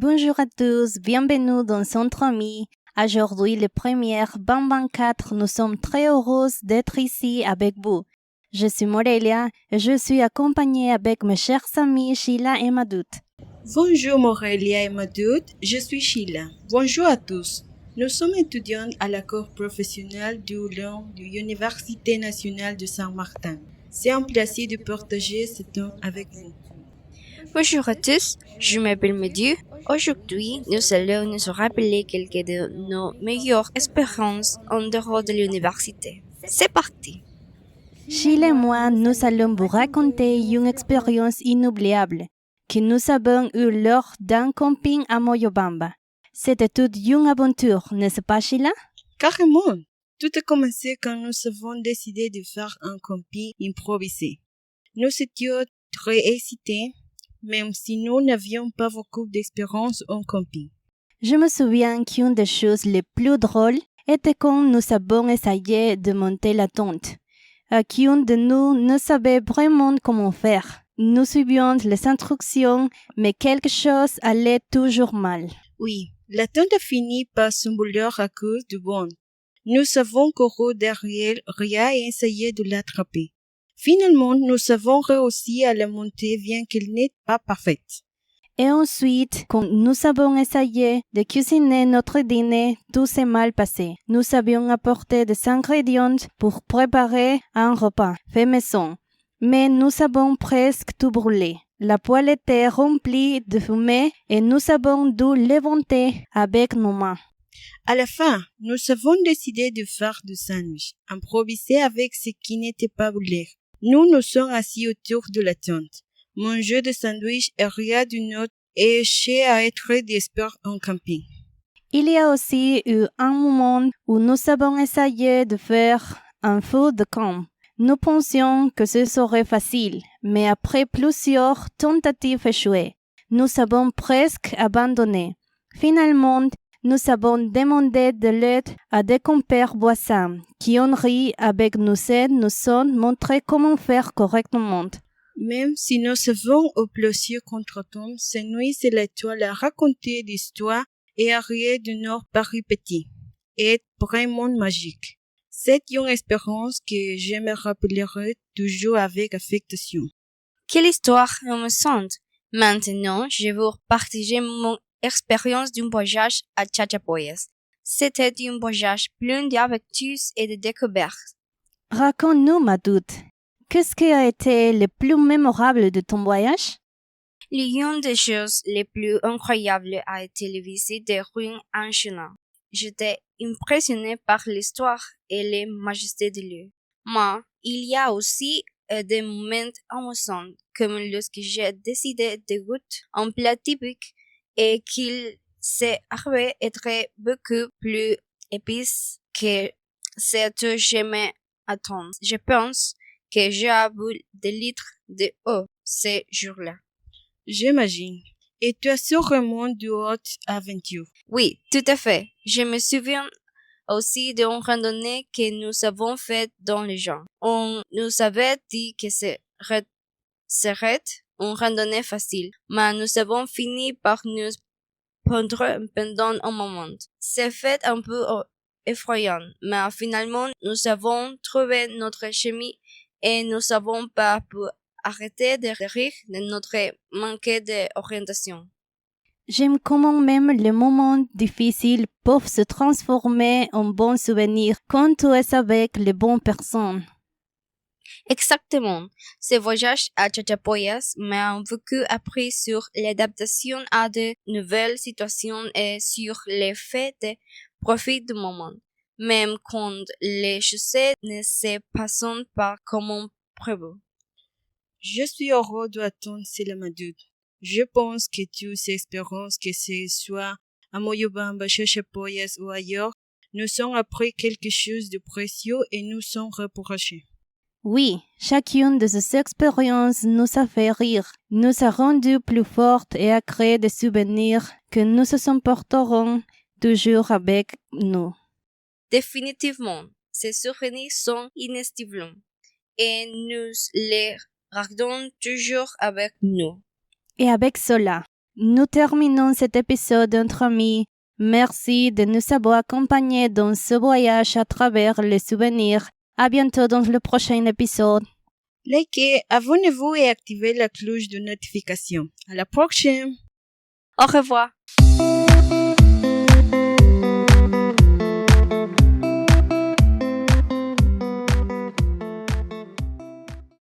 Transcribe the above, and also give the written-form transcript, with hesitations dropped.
Bonjour à tous, bienvenue dans Centre Ami. Aujourd'hui, le premier 2024, nous sommes très heureuses d'être ici avec vous. Je suis Morelia et je suis accompagnée avec mes chers amis Sheila et Madout. Bonjour Morelia et Madout, je suis Sheila. Bonjour à tous. Nous sommes étudiants à l'école professionnelle du Lyon de l'Université nationale de Saint-Martin. C'est un plaisir de partager ce temps avec vous. Bonjour à tous, je m'appelle Mehdi. Aujourd'hui, nous allons nous rappeler quelques de nos meilleures expériences en dehors de l'université. C'est parti! Sheila et moi, nous allons vous raconter une expérience inoubliable que nous avons eue lors d'un camping à Moyobamba. C'était toute une aventure, n'est-ce pas Sheila? Carrément! Tout a commencé quand nous avons décidé de faire un camping improvisé. Nous étions très excités, même si nous n'avions pas beaucoup d'expérience en camping. Je me souviens qu'une des choses les plus drôles était quand nous avons essayé de monter la tente. Aucun de nous ne savait vraiment comment faire. Nous suivions les instructions, mais quelque chose allait toujours mal. Oui, la tente a fini par s'embouler à cause du vent. Nous avons couru derrière Ria et essayé de l'attraper. Finalement, nous avons réussi à la monter bien qu'elle n'était pas parfaite. Et ensuite, quand nous avons essayé de cuisiner notre dîner, tout s'est mal passé. Nous avions apporté des ingrédients pour préparer un repas fait maison, mais nous avons presque tout brûlé. La poêle était remplie de fumée et nous avons dû l'éventer avec nos mains. À la fin, nous avons décidé de faire du sandwich, improviser avec ce qui n'était pas brûlé. Nous nous sommes assis autour de la tente. Manger des sandwichs et rien d'une autre et cher à être d'espère en camping. Il y a aussi eu un moment où nous avons essayé de faire un feu de camp. Nous pensions que ce serait facile, mais après plusieurs tentatives échouées, nous avons presque abandonné. Finalement, nous avons demandé de l'aide à des compères voisins qui ont ri avec nous et nous ont montré comment faire correctement. Même si nous avons eu plusieurs contretemps, cette nuit c'est l'étoile à raconter d'histoires et à rire de nos péripéties. Est vraiment magique. C'est une expérience que je me rappellerai toujours avec affection. Quelle histoire amusante! Maintenant, je vais vous partager mon expérience d'un voyage à Chachapoyas. C'était un voyage plein d'aventures et de découvertes. Raconte-nous, Madout. Qu'est-ce qui a été le plus mémorable de ton voyage? L'une des choses les plus incroyables a été la visite des ruines anciennes. J'étais impressionnée par l'histoire et la majesté de lieu. Mais il y a aussi des moments amusants, comme lorsque j'ai décidé de goûter un plat typique et qu'il s'est avéré être beaucoup plus épicé que ce que je m'attendais. Je pense que j'ai bu des litres d'eau ce jour-là. J'imagine. Et tu as sûrement de hautes aventures. Oui, tout à fait. Je me souviens aussi d'une randonnée que nous avons faite dans les gens. On nous avait dit que ce serait une randonnée facile, mais nous avons fini par nous pendre pendant un moment. C'est fait un peu effrayant, mais finalement nous avons trouvé notre chemin et nous n'avons pas pu arrêter de rire de notre manque d'orientation. J'aime comment même les moments difficiles peuvent se transformer en bons souvenirs quand tu es avec les bonnes personnes. Exactement. Ce voyage à Chachapoyas m'a beaucoup appris sur l'adaptation à de nouvelles situations et sur le fait de profiter du moment, même quand les choses ne se passent pas comme prévu. Je suis heureux d'attendre cela Madout. Je pense que toutes ces expériences, que ce soit à Moyobamba, Chachapoyas ou ailleurs, nous ont appris quelque chose de précieux et nous sont reprochés. Oui, chacune de ces expériences nous a fait rire, nous a rendus plus fortes et a créé des souvenirs que nous emporterons toujours avec nous. Définitivement, ces souvenirs sont inestimables et nous les gardons toujours avec nous. Et avec cela, Nous terminons cet épisode entre amis. Merci de nous avoir accompagnés dans ce voyage à travers les souvenirs. À bientôt dans le prochain épisode. Likez, abonnez-vous et activez la cloche de notification. À la prochaine! Au revoir.